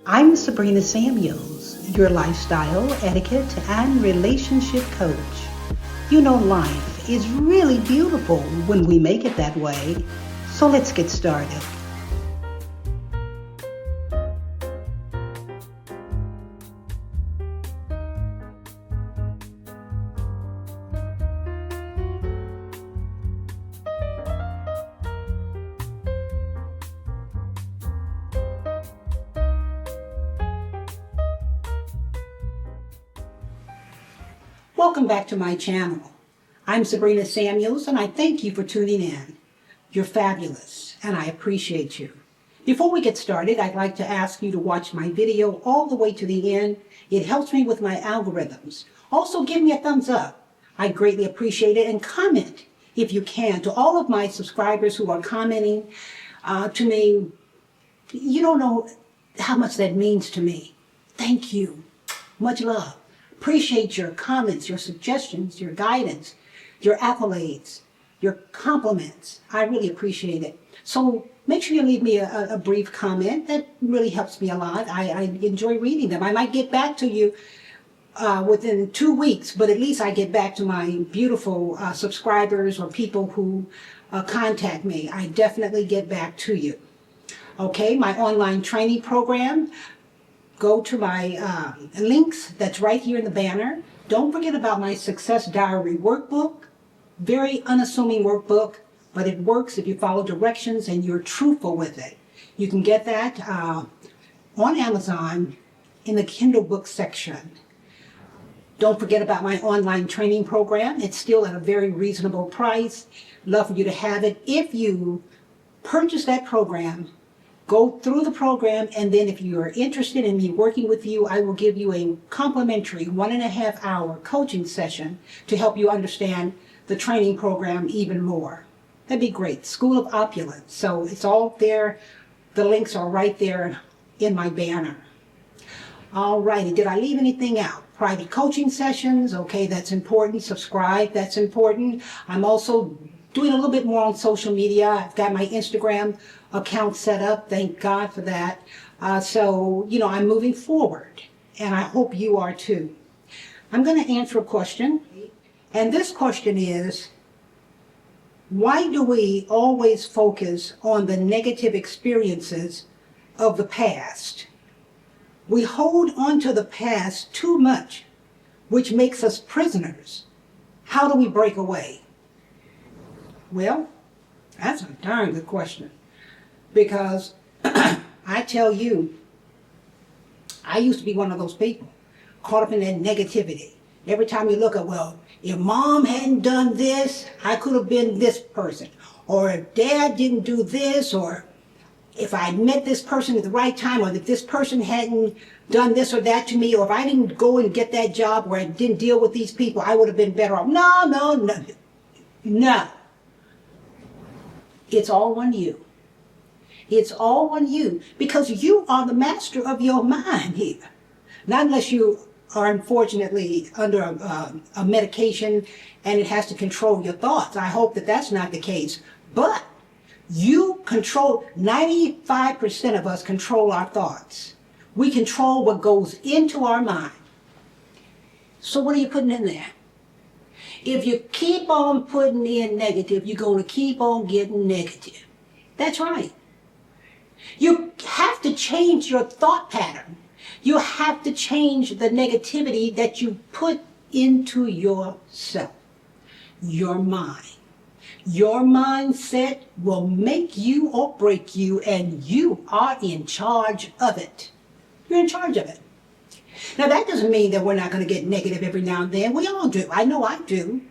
I'm Sabrina Samuels, your lifestyle, etiquette, and relationship coach. You know, life is really beautiful when we make it that way. So let's get started. Welcome back to my channel. I'm Sabrina Samuels, and I thank you for tuning in. You're fabulous, and I appreciate you. Before we get started, I'd like to ask you to watch my video all the way to the end. It helps me with my algorithms. Also, give me a thumbs up. I greatly appreciate it, and comment if you can. To all of my subscribers who are commenting to me, you don't know how much that means to me. Thank you. Much love. Appreciate your comments, your suggestions, your guidance, your accolades, your compliments. I really appreciate it. So make sure you leave me a brief comment. That really helps me a lot. I enjoy reading them. I might get back to you within 2 weeks, but at least I get back to my beautiful subscribers or people who contact me. I definitely get back to you. Okay, my online training program. Go to my links that's right here in the banner. Don't forget about my Success Diary workbook. Very unassuming workbook, but it works if you follow directions and you're truthful with it. You can get that on Amazon in the Kindle book section. Don't forget about my online training program. It's still at a very reasonable price. Love for you to have it. If you purchase that program, go through the program, and then if you are interested in me working with you, I will give you a complimentary 1.5-hour coaching session to help you understand the training program even more. That'd be great. School of Opulence. So it's all there. The links are right there in my banner. All righty. Did I leave anything out? Private coaching sessions. Okay, that's important. Subscribe. That's important. I'm also doing a little bit more on social media. I've got my Instagram account set up. Thank God for that. So, I'm moving forward, and I hope you are too. I'm going to answer a question, and this question is, why do we always focus on the negative experiences of the past? We hold on to the past too much, which makes us prisoners. How do we break away? Well, that's a darn good question, because I tell you, I used to be one of those people caught up in that negativity. Every time you look at, well, if mom hadn't done this, I could have been this person. Or if dad didn't do this, or if I met this person at the right time, or if this person hadn't done this or that to me, or if I didn't go and get that job, or I didn't deal with these people, I would have been better off. No. It's all on you. It's all on you, because you are the master of your mind here. Not unless you are unfortunately under a medication and it has to control your thoughts. I hope that that's not the case. But you control, 95% of us control our thoughts. We control what goes into our mind. So what are you putting in there? If you keep on putting in negative, you're going to keep on getting negative. That's right. You have to change your thought pattern. You have to change the negativity that you put into yourself, your mind. Your mindset will make you or break you, and you are in charge of it. You're in charge of it. Now, that doesn't mean that we're not going to get negative every now and then. We all do. I know I do.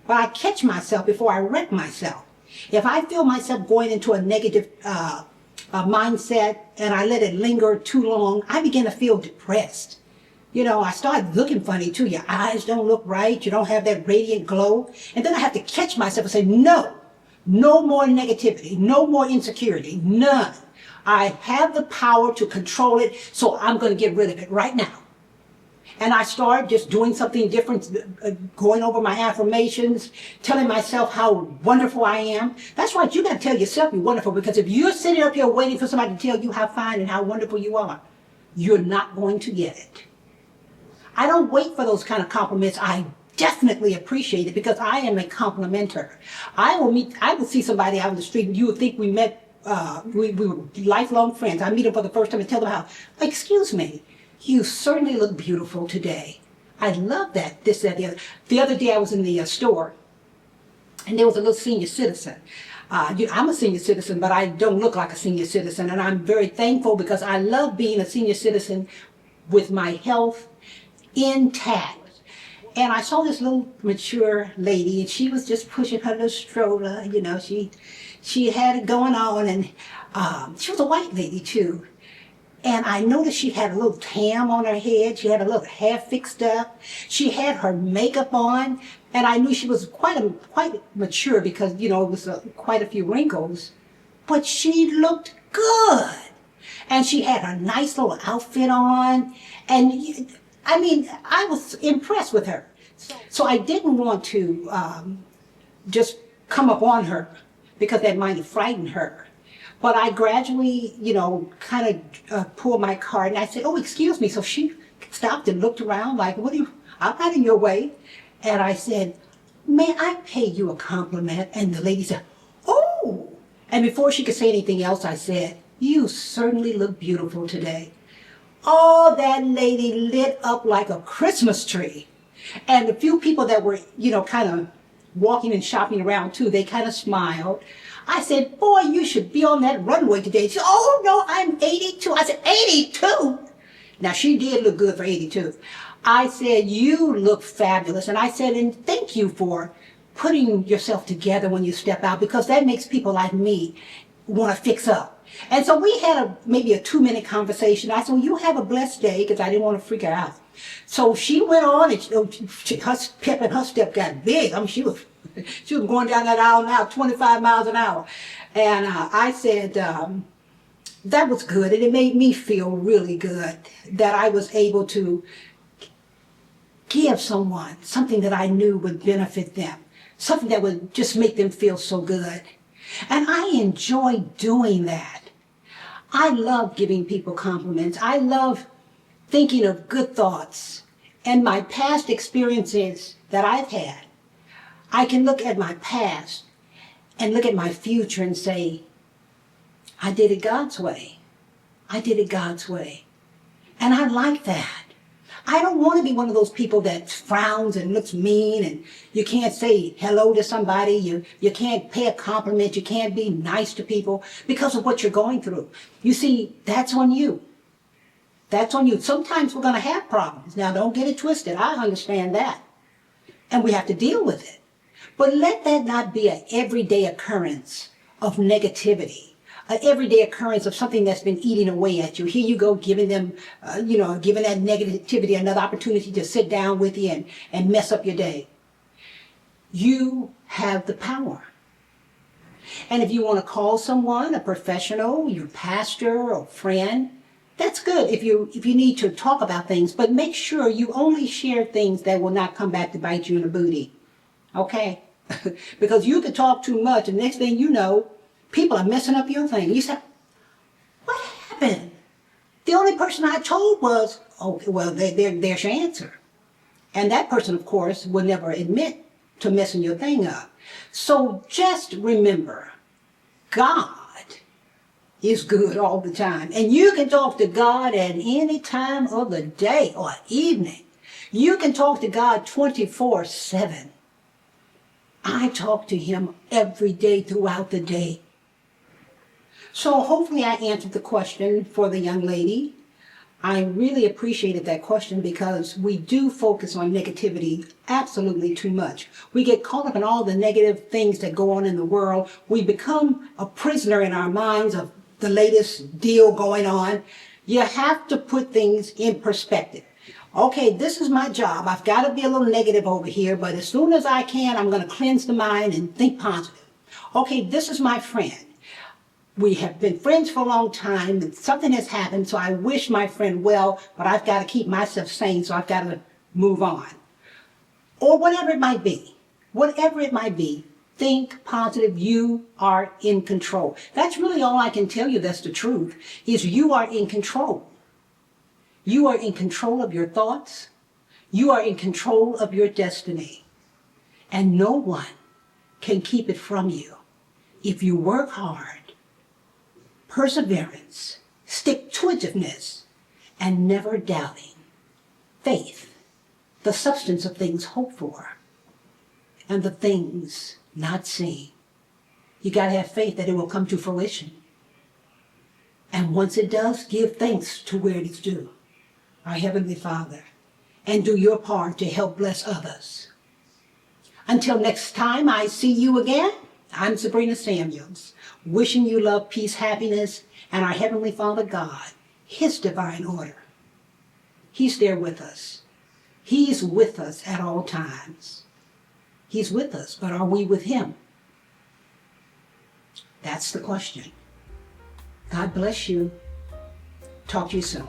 But I catch myself before I wreck myself. If I feel myself going into a negative mindset and I let it linger too long, I begin to feel depressed. I start looking funny too. Your eyes don't look right. You don't have that radiant glow. And then I have to catch myself and say, no more negativity, no more insecurity, none. I have the power to control it, so I'm going to get rid of it right now. And I start just doing something different, going over my affirmations, telling myself how wonderful I am. That's right, you got to tell yourself you're wonderful, because if you're sitting up here waiting for somebody to tell you how fine and how wonderful you are, you're not going to get it. I don't wait for those kind of compliments. I definitely appreciate it because I am a complimenter. I will see somebody out in the street and you would think we met, we were lifelong friends. I meet them for the first time and tell them how, excuse me, you certainly look beautiful today. I love that, this, that, the other. The other day I was in the store and there was a little senior citizen. I'm a senior citizen, but I don't look like a senior citizen, and I'm very thankful because I love being a senior citizen with my health intact. And I saw this little mature lady, and she was just pushing her little stroller. You know, she had it going on, and she was a white lady too. And I noticed she had a little tam on her head. She had a little hair fixed up. She had her makeup on. And I knew she was quite mature because, you know, it was quite a few wrinkles. But she looked good. And she had her nice little outfit on. And, I mean, I was impressed with her. So I didn't want to just come up on her because that might have frightened her. But I gradually, you know, kind of pulled my card and I said, oh, excuse me. So she stopped and looked around like, what are you, I'm not in your way. And I said, may I pay you a compliment? And the lady said, oh. And before she could say anything else, I said, you certainly look beautiful today. Oh, that lady lit up like a Christmas tree. And the few people that were, you know, kind of walking and shopping around too, they kind of smiled. I said, boy, you should be on that runway today. She said, oh, no, I'm 82. I said, 82? Now, she did look good for 82. I said, you look fabulous. And I said, and thank you for putting yourself together when you step out because that makes people like me want to fix up. And so we had maybe a 2-minute conversation. I said, well, you have a blessed day because I didn't want to freak her out. So she went on and her pep and her step got big. I mean, she was going down that aisle now, 25 miles an hour. And I said, that was good. And it made me feel really good that I was able to give someone something that I knew would benefit them, something that would just make them feel so good. And I enjoy doing that. I love giving people compliments. I love thinking of good thoughts and my past experiences that I've had. I can look at my past and look at my future and say, I did it God's way. I did it God's way. And I like that. I don't want to be one of those people that frowns and looks mean and you can't say hello to somebody, you can't pay a compliment, you can't be nice to people because of what you're going through. You see, that's on you. That's on you. Sometimes we're going to have problems. Now, don't get it twisted. I understand that. And we have to deal with it. But let that not be an everyday occurrence of negativity. An everyday occurrence of something that's been eating away at you. Here you go giving them, giving that negativity another opportunity to sit down with you and mess up your day. You have the power. And if you want to call someone, a professional, your pastor or friend, that's good if you need to talk about things, but make sure you only share things that will not come back to bite you in the booty. Okay? Because you can talk too much and next thing you know, people are messing up your thing. You say, what happened? The only person I told was, oh, well, there's your answer. And that person, of course, will never admit to messing your thing up. So just remember, God is good all the time. And you can talk to God at any time of the day or evening. You can talk to God 24/7. I talk to him every day throughout the day. So hopefully I answered the question for the young lady. I really appreciated that question because we do focus on negativity absolutely too much. We get caught up in all the negative things that go on in the world. We become a prisoner in our minds of the latest deal going on. You have to put things in perspective. Okay, this is my job. I've got to be a little negative over here, but as soon as I can, I'm going to cleanse the mind and think positive. Okay, this is my friend. We have been friends for a long time and something has happened, so I wish my friend well, but I've got to keep myself sane, so I've got to move on. Or whatever it might be. Whatever it might be, think positive. You are in control. That's really all I can tell you that's the truth, is you are in control. You are in control of your thoughts. You are in control of your destiny. And no one can keep it from you if you work hard, perseverance, stick-to-itiveness, and never doubting. Faith, the substance of things hoped for, and the things not seen. You got to have faith that it will come to fruition. And once it does, give thanks to where it is due, our Heavenly Father, and do your part to help bless others. Until next time I see you again, I'm Sabrina Samuels, wishing you love, peace, happiness, and our Heavenly Father God, His divine order. He's there with us. He's with us at all times. He's with us, but are we with Him? That's the question. God bless you. Talk to you soon.